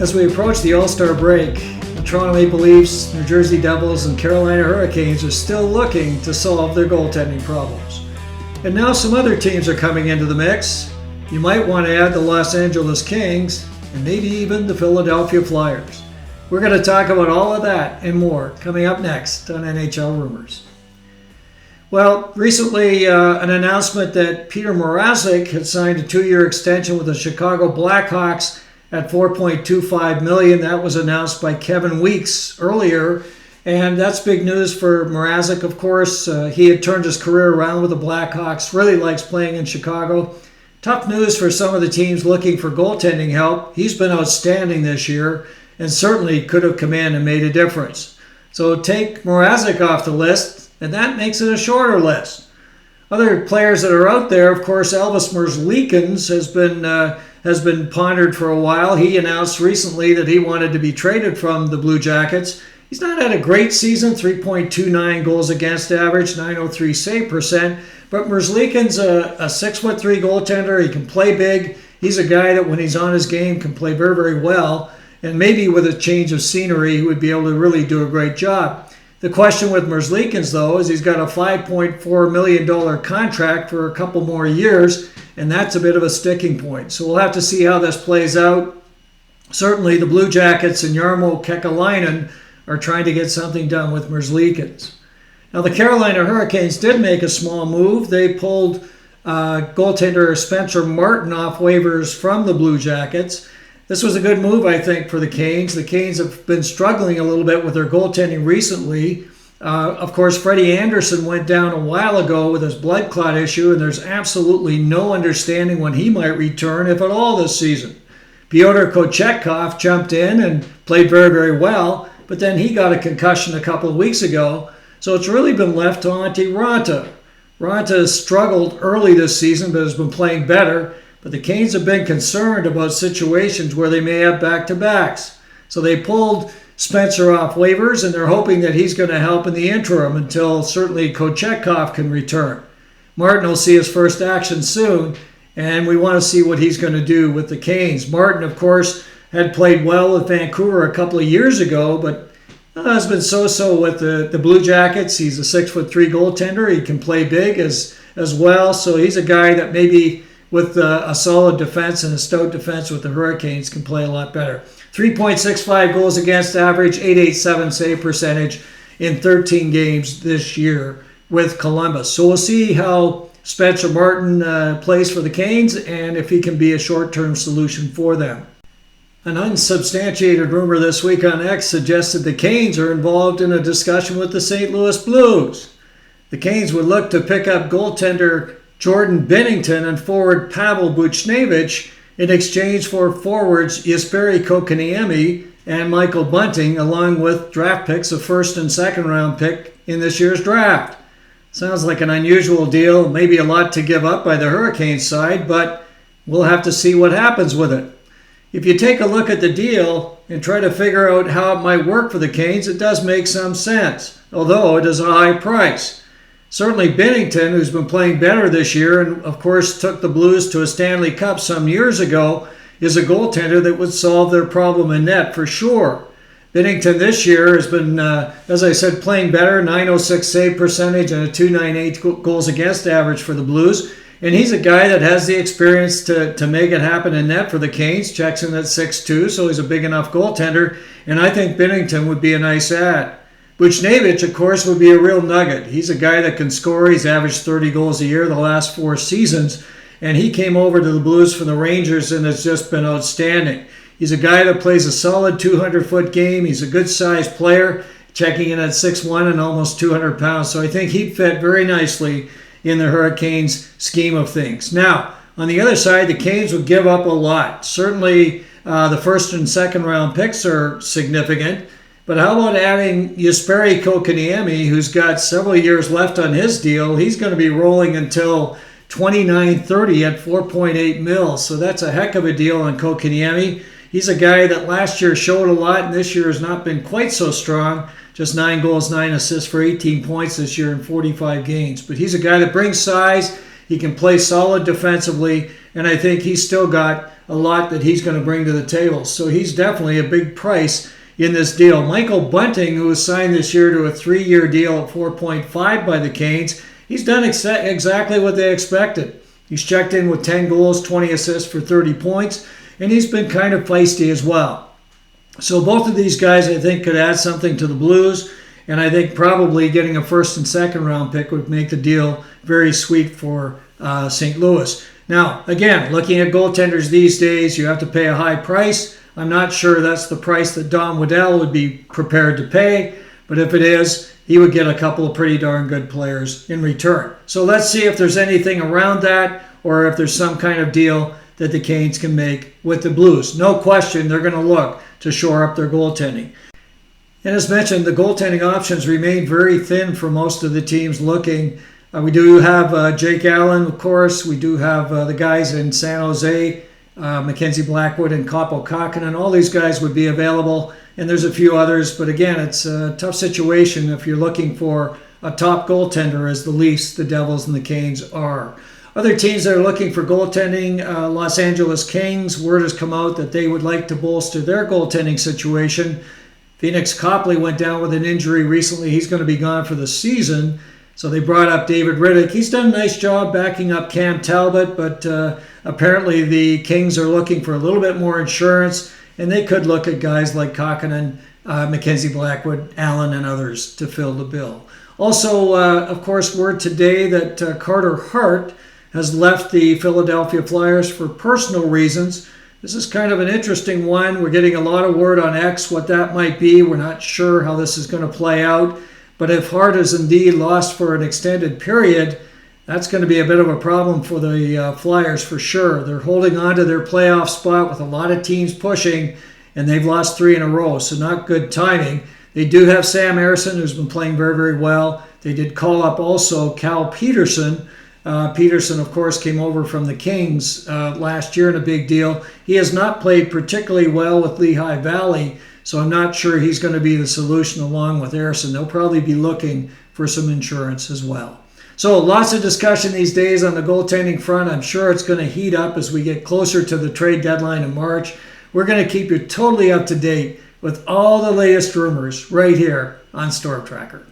As we approach the All-Star break, the Toronto Maple Leafs, New Jersey Devils, and Carolina Hurricanes are still looking to solve their goaltending problems. And now some other teams are coming into the mix. You might want to add the Los Angeles Kings and maybe even the Philadelphia Flyers. We're going to talk about all of that and more coming up next on NHL Rumors. Well, recently an announcement that Petr Mrazek had signed a 2-year extension with the Chicago Blackhawks at $4.25 million. That was announced by Kevin Weeks earlier, and that's big news for Mrazek, of course. He had turned his career around with the Blackhawks, really likes playing in Chicago. Tough news for some of the teams looking for goaltending help. He's been outstanding this year and certainly could have come in and made a difference. So take Mrazek off the list, and that makes it a shorter list. Other players that are out there, of course, Elvis Merzlikins has been pondered for a while. He announced recently that he wanted to be traded from the Blue Jackets. He's not had a great season, 3.29 goals against average, 903 save percent. But Merzlikins, a 6'3" goaltender. He can play big. He's a guy that when he's on his game can play very, very well. And maybe with a change of scenery, he would be able to really do a great job. The question with Merzlikins, though, is he's got a $5.4 million contract for a couple more years, and that's a bit of a sticking point. So we'll have to see how this plays out. Certainly the Blue Jackets and Jarmo Kekalainen are trying to get something done with Merzlikins. Now the Carolina Hurricanes did make a small move. They pulled goaltender Spencer Martin off waivers from the Blue Jackets. This was a good move, I think, for the Canes. The Canes have been struggling a little bit with their goaltending recently. Of course, Freddie Anderson went down a while ago with his blood clot issue, and there's absolutely no understanding when he might return, if at all, this season. Pyotr Kochetkov jumped in and played very, very well, but then he got a concussion a couple of weeks ago, so it's really been left to Antti Raanta. Raanta has struggled early this season, but has been playing better. But the Canes have been concerned about situations where they may have back-to-backs. So they pulled Spencer off waivers, and they're hoping that he's going to help in the interim until certainly Kochetkov can return. Martin will see his first action soon, and we want to see what he's going to do with the Canes. Martin, of course, had played well with Vancouver a couple of years ago, but has been so-so with the Blue Jackets. He's a 6'3" goaltender. He can play big as well, so he's a guy that maybe with a solid defense and a stout defense with the Hurricanes can play a lot better. 3.65 goals against average, 887 save percentage in 13 games this year with Columbus. So we'll see how Spencer Martin plays for the Canes and if he can be a short-term solution for them. An unsubstantiated rumor this week on X suggested the Canes are involved in a discussion with the St. Louis Blues. The Canes would look to pick up goaltender Jordan Binnington and forward Pavel Buchnevich in exchange for forwards Jesperi Kotkaniemi and Michael Bunting, along with draft picks, a first and second round pick in this year's draft. Sounds like an unusual deal, maybe a lot to give up by the Hurricanes side, but we'll have to see what happens with it. If you take a look at the deal and try to figure out how it might work for the Canes, it does make some sense, although it is a high price. Certainly Binnington, who's been playing better this year and, of course, took the Blues to a Stanley Cup some years ago, is a goaltender that would solve their problem in net for sure. Binnington this year has been, as I said, playing better, 906 save percentage and a 298 goals against average for the Blues. And he's a guy that has the experience to make it happen in net for the Canes, checks in at 6'2", so he's a big enough goaltender. And I think Binnington would be a nice add. Buchnevich, of course, would be a real nugget. He's a guy that can score. He's averaged 30 goals a year the last 4 seasons. And he came over to the Blues from the Rangers and has just been outstanding. He's a guy that plays a solid 200-foot game. He's a good-sized player, checking in at 6'1" and almost 200 pounds. So I think he'd fit very nicely in the Hurricanes' scheme of things. Now, on the other side, the Canes would give up a lot. Certainly, the first and second round picks are significant. But how about adding Jesperi Kotkaniemi, who's got several years left on his deal? He's going to be rolling until 29-30 at $4.8 million. So that's a heck of a deal on Kotkaniemi. He's a guy that last year showed a lot and this year has not been quite so strong. Just 9 goals, 9 assists for 18 points this year in 45 games. But he's a guy that brings size. He can play solid defensively. And I think he's still got a lot that he's going to bring to the table. So he's definitely a big price in this deal. Michael Bunting, who was signed this year to a 3-year deal at 4.5 by the Canes, he's done exactly what they expected. He's checked in with 10 goals, 20 assists for 30 points, and he's been kind of feisty as well. So both of these guys, I think, could add something to the Blues, and I think probably getting a first and second round pick would make the deal very sweet for St. Louis. Now, again, looking at goaltenders these days, you have to pay a high price. I'm not sure that's the price that Don Waddell would be prepared to pay, but if it is, he would get a couple of pretty darn good players in return. So let's see if there's anything around that, or if there's some kind of deal that the Canes can make with the Blues. No question, they're going to look to shore up their goaltending. And as mentioned, the goaltending options remain very thin for most of the teams looking. We do have Jake Allen, of course. We do have the guys in San Jose, Mackenzie Blackwood and Kaapo Kähkönen. All these guys would be available, and there's a few others. But again, it's a tough situation if you're looking for a top goaltender, as the Leafs, the Devils, and the Canes are. Other teams that are looking for goaltending, Los Angeles Kings, word has come out that they would like to bolster their goaltending situation. Phoenix Copley went down with an injury recently. He's going to be gone for the season. So they brought up David Riddick. He's done a nice job backing up Cam Talbot, but apparently the Kings are looking for a little bit more insurance, and they could look at guys like Kähkönen, Mackenzie Blackwood, Allen, and others to fill the bill. Also, of course, word today that Carter Hart has left the Philadelphia Flyers for personal reasons. This is kind of an interesting one. We're getting a lot of word on X what that might be. We're not sure how this is going to play out. But if Hart is indeed lost for an extended period, that's going to be a bit of a problem for the Flyers for sure. They're holding on to their playoff spot with a lot of teams pushing, and they've lost 3 in a row, so not good timing. They do have Sam Ersson, who's been playing very, very well. They did call up also Cal Peterson. Peterson, of course, came over from the Kings last year in a big deal. He has not played particularly well with Lehigh Valley, so I'm not sure he's going to be the solution along with Ersson. They'll probably be looking for some insurance as well. So lots of discussion these days on the goaltending front. I'm sure it's going to heat up as we get closer to the trade deadline in March. We're going to keep you totally up to date with all the latest rumors right here on stormTRacker.